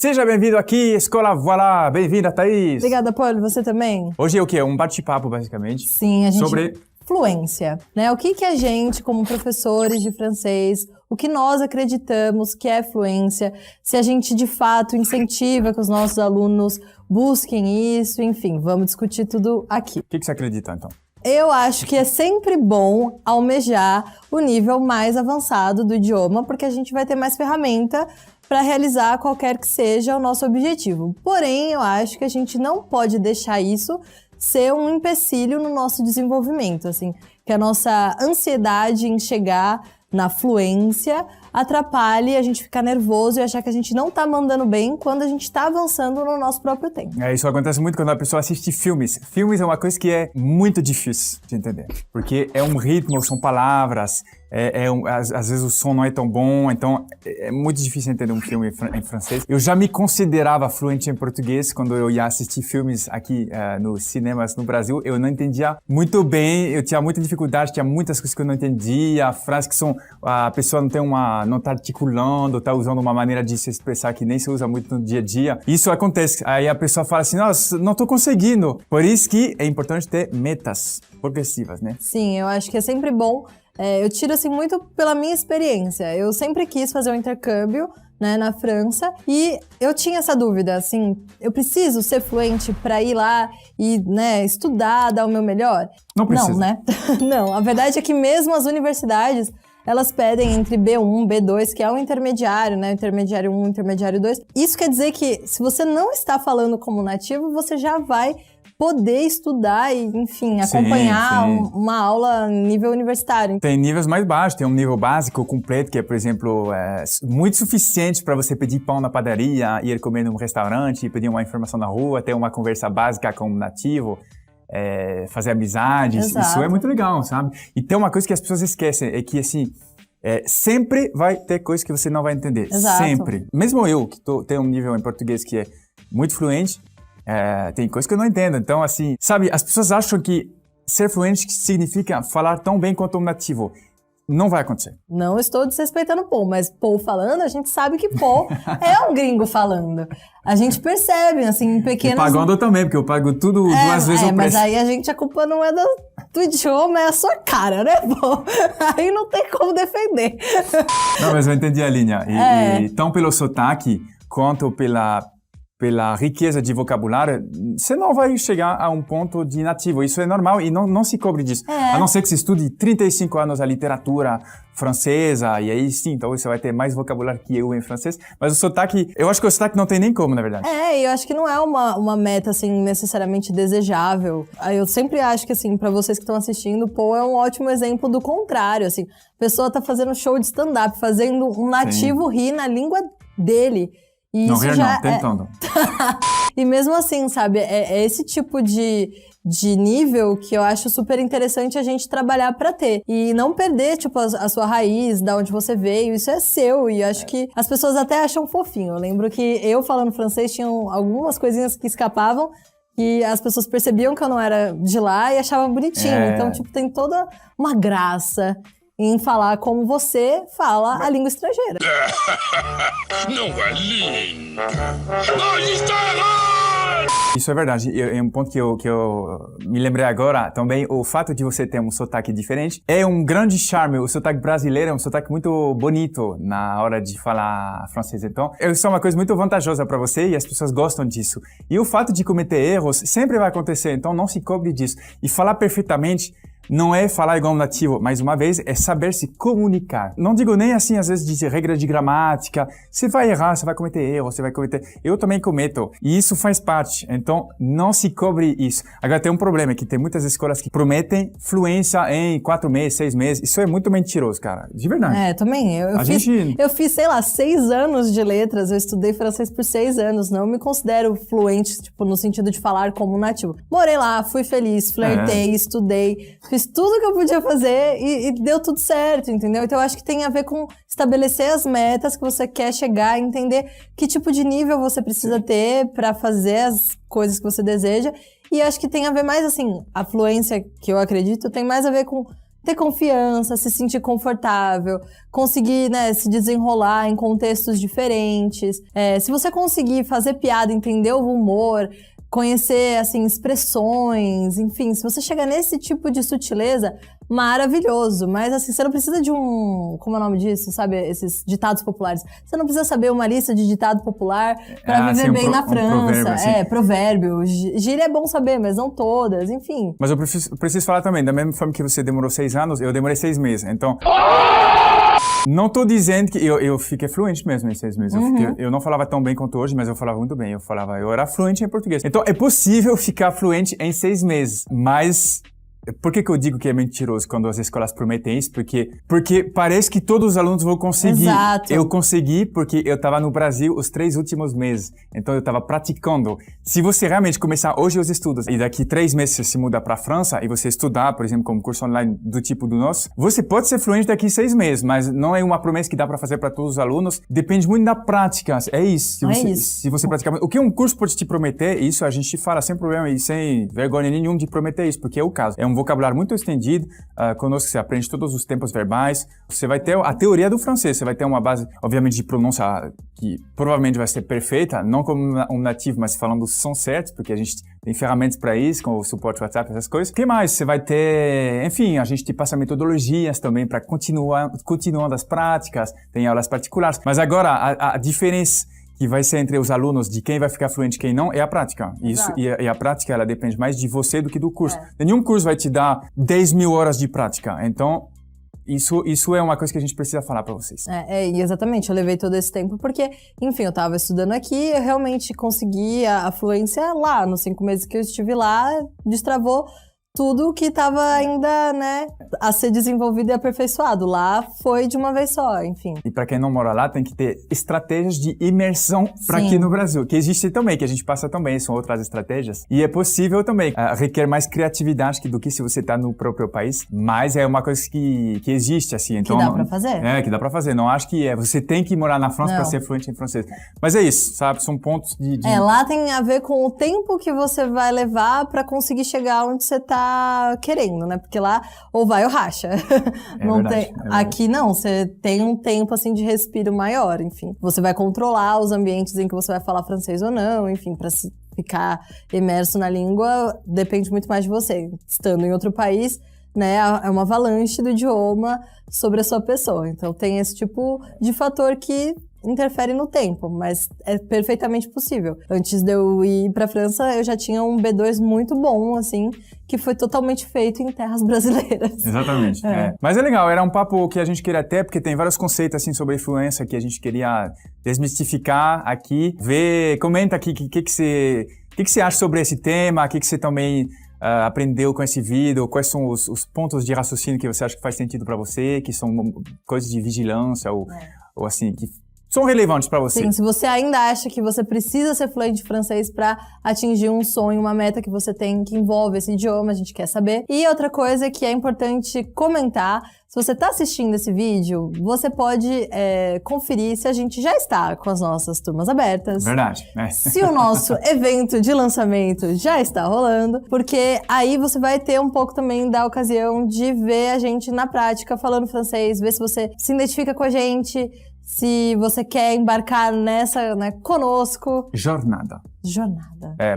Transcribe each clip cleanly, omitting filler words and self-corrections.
Seja bem-vindo aqui, Escola Voilà. Bem-vinda, Thaís. Obrigada, Paulo. Você também? Hoje é o quê? Um bate-papo, basicamente. Sim, a gente... Sobre... Fluência, né? O que a gente, como professores de francês, o que nós acreditamos que é fluência, se a gente, de fato, incentiva que os nossos alunos busquem isso, enfim, vamos discutir tudo aqui. O que você acredita, então? Eu acho que é sempre bom almejar o nível mais avançado do idioma, porque a gente vai ter mais ferramenta para realizar qualquer que seja o nosso objetivo. Porém, eu acho que a gente não pode deixar isso ser um empecilho no nosso desenvolvimento, assim, que a nossa ansiedade em chegar na fluência atrapalhe a gente ficar nervoso e achar que a gente não tá mandando bem quando a gente tá avançando no nosso próprio tempo. Isso acontece muito quando a pessoa assiste filmes. Filmes é uma coisa que é muito difícil de entender, porque é um ritmo, são palavras, às vezes o som não é tão bom, então é muito difícil entender um filme em francês. Eu já me considerava fluente em português quando eu ia assistir filmes aqui nos cinemas no Brasil. Eu não entendia muito bem, eu tinha muita dificuldade, tinha muitas coisas que eu não entendia, frases que a pessoa não tá articulando, tá usando uma maneira de se expressar que nem se usa muito no dia a dia. Isso acontece. Aí a pessoa fala assim, nossa, não tô conseguindo. Por isso que é importante ter metas progressivas, né? Sim, eu acho que é sempre bom. Eu tiro, assim, muito pela minha experiência. Eu sempre quis fazer um intercâmbio, né, na França, e eu tinha essa dúvida, assim, eu preciso ser fluente para ir lá e, né, estudar, dar o meu melhor? Não precisa. Não, né? Não, a verdade é que mesmo as universidades, elas pedem entre B1 e B2, que é o intermediário, né? Intermediário 1, intermediário 2. Isso quer dizer que, se você não está falando como nativo, você já vai poder estudar e, enfim, acompanhar sim. uma aula nível universitário. Tem níveis mais baixos, tem um nível básico completo, que é, por exemplo, muito suficiente para você pedir pão na padaria, ir comer num restaurante, pedir uma informação na rua, ter uma conversa básica com um nativo. Fazer amizades, Exato. Isso é muito legal, sabe? E tem uma coisa que as pessoas esquecem, é que assim, sempre vai ter coisa que você não vai entender. Exato. Sempre. Mesmo eu, que tenho um nível em português que é muito fluente, tem coisa que eu não entendo. Então, assim, sabe, as pessoas acham que ser fluente significa falar tão bem quanto um nativo. Não vai acontecer. Não estou desrespeitando o Paul, mas Paul falando, a gente sabe que Paul é um gringo falando. A gente percebe, assim, em pequenas... E pagando também, porque eu pago tudo duas vezes o preço. Mas aí a culpa não é do idioma, é a sua cara, né, Paul? Aí não tem como defender. Não, mas eu entendi a linha. E tão pelo sotaque, quanto pela riqueza de vocabulário, você não vai chegar a um ponto de nativo. Isso é normal e não se cobre disso. A não ser que você estude 35 anos a literatura francesa, e aí sim, então você vai ter mais vocabulário que eu em francês. Mas o sotaque, eu acho que o sotaque não tem nem como, na verdade. E eu acho que não é uma meta, assim, necessariamente desejável. Eu sempre acho que, assim, pra vocês que estão assistindo, o Paul é um ótimo exemplo do contrário, assim. A pessoa tá fazendo show de stand-up, fazendo um nativo rir na língua dele. E não isso rir já não, tentando. E mesmo assim, sabe, é esse tipo de nível que eu acho super interessante a gente trabalhar pra ter. E não perder, tipo, a sua raiz, da onde você veio, isso é seu. E eu acho que as pessoas até acham fofinho. Eu lembro que eu, falando francês, tinham algumas coisinhas que escapavam, e as pessoas percebiam que eu não era de lá e achavam bonitinho. Então, tipo, tem toda uma graça em falar como você fala a língua estrangeira. Não é língua. Mas está errado! Isso é verdade. É um ponto que eu me lembrei agora também. O fato de você ter um sotaque diferente é um grande charme. O sotaque brasileiro é um sotaque muito bonito na hora de falar francês. Então, isso é uma coisa muito vantajosa para você e as pessoas gostam disso. E o fato de cometer erros sempre vai acontecer. Então, não se cobre disso. E falar perfeitamente não é falar igual um nativo, mais uma vez, é saber se comunicar. Não digo nem assim, às vezes, de regra de gramática. Você vai errar, você vai cometer erro, você vai cometer... Eu também cometo. E isso faz parte. Então, não se cobre isso. Agora, tem um problema, que tem muitas escolas que prometem fluência em 4 meses, 6 meses. Isso é muito mentiroso, cara. De verdade. Também. Eu fiz, sei lá, 6 anos de letras. Eu estudei francês por 6 anos. Não me considero fluente, tipo, no sentido de falar como nativo. Morei lá, fui feliz, flertei, estudei, fiz tudo que eu podia fazer e deu tudo certo, entendeu? Então eu acho que tem a ver com estabelecer as metas que você quer chegar, entender que tipo de nível você precisa ter pra fazer as coisas que você deseja. E acho que tem a ver mais, assim, a fluência que eu acredito tem mais a ver com ter confiança, se sentir confortável, conseguir, né, se desenrolar em contextos diferentes. Se você conseguir fazer piada, entender o humor, conhecer, assim, expressões, enfim, se você chegar nesse tipo de sutileza, maravilhoso. Mas, assim, você não precisa de como é o nome disso, sabe? Esses ditados populares. Você não precisa saber uma lista de ditado popular pra viver bem na França. Provérbio, assim. Provérbio. Gíria é bom saber, mas não todas, enfim. Mas eu preciso falar também, da mesma forma que você demorou 6 anos, eu demorei 6 meses. Então, não tô dizendo que eu fiquei fluente mesmo em 6 meses. Eu não falava tão bem quanto hoje, mas eu falava muito bem. Eu era fluente em português. Então, é possível ficar fluente em 6 meses, mas... Por que eu digo que é mentiroso quando as escolas prometem isso? Porque parece que todos os alunos vão conseguir. Exato. Eu consegui porque eu estava no Brasil os 3 últimos meses. Então eu estava praticando. Se você realmente começar hoje os estudos e daqui 3 meses você se muda para a França e você estudar, por exemplo, como curso online do tipo do nosso, você pode ser fluente daqui 6 meses, mas não é uma promessa que dá para fazer para todos os alunos. Depende muito da prática. É isso. Se você praticar. O que um curso pode te prometer, isso a gente fala sem problema e sem vergonha nenhuma de prometer isso, porque é o caso. É um vocabulário muito estendido, conosco você aprende todos os tempos verbais, você vai ter a teoria do francês, você vai ter uma base, obviamente, de pronúncia que provavelmente vai ser perfeita, não como um nativo, mas falando os sons certos, porque a gente tem ferramentas para isso, com o suporte WhatsApp, essas coisas. O que mais? Você vai ter, enfim, a gente te passa metodologias também para continuando as práticas, tem aulas particulares, mas agora a diferença que vai ser entre os alunos de quem vai ficar fluente e quem não, é a prática. E a prática, ela depende mais de você do que do curso. Nenhum curso vai te dar 10 mil horas de prática. Então, isso é uma coisa que a gente precisa falar para vocês. Exatamente. Eu levei todo esse tempo porque, enfim, eu tava estudando aqui, eu realmente consegui a fluência lá. Nos 5 meses que eu estive lá, destravou tudo que estava ainda, né, a ser desenvolvido e aperfeiçoado. Lá foi de uma vez só, enfim. E para quem não mora lá, tem que ter estratégias de imersão para aqui no Brasil, que existe também, que a gente passa também, são outras estratégias. E é possível também, requer mais criatividade do que se você está no próprio país, mas é uma coisa que existe, assim. Então, que dá para fazer. Que dá para fazer. Não acho que você tem que morar na França para ser fluente em francês. Mas é isso, sabe? São pontos de... lá tem a ver com o tempo que você vai levar para conseguir chegar onde você tá querendo, né? Porque lá ou vai ou racha. Aqui não, você tem um tempo assim de respiro maior, enfim. Você vai controlar os ambientes em que você vai falar francês ou não, enfim, para ficar imerso na língua, depende muito mais de você. Estando em outro país, né, é uma avalanche do idioma sobre a sua pessoa. Então tem esse tipo de fator que interfere no tempo, mas é perfeitamente possível. Antes de eu ir pra França, eu já tinha um B2 muito bom, assim, que foi totalmente feito em terras brasileiras. Exatamente. Mas é legal, era um papo que a gente queria ter, porque tem vários conceitos, assim, sobre influência que a gente queria desmistificar aqui. Comenta aqui o que você acha sobre esse tema, o que você também aprendeu com esse vídeo, quais são os pontos de raciocínio que você acha que faz sentido para você, que são coisas de vigilância ou assim, que são relevantes para você. Sim, se você ainda acha que você precisa ser fluente em francês para atingir um sonho, uma meta que você tem que envolve esse idioma, a gente quer saber. E outra coisa que é importante comentar, se você está assistindo esse vídeo, você pode conferir se a gente já está com as nossas turmas abertas. Verdade. Se o nosso evento de lançamento já está rolando, porque aí você vai ter um pouco também da ocasião de ver a gente na prática falando francês, ver se você se identifica com a gente, se você quer embarcar nessa, né, conosco. Jornada.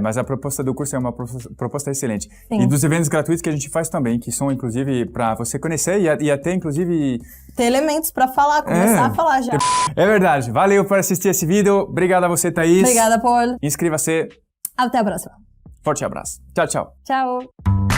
Mas a proposta do curso é uma proposta excelente. Sim. E dos eventos gratuitos que a gente faz também, que são, inclusive, para você conhecer e até, inclusive... ter elementos para falar, começar a falar já. É verdade. Valeu por assistir esse vídeo. Obrigado a você, Thaís. Obrigada, Paul. Inscreva-se. Até a próxima. Forte abraço. Tchau, tchau. Tchau.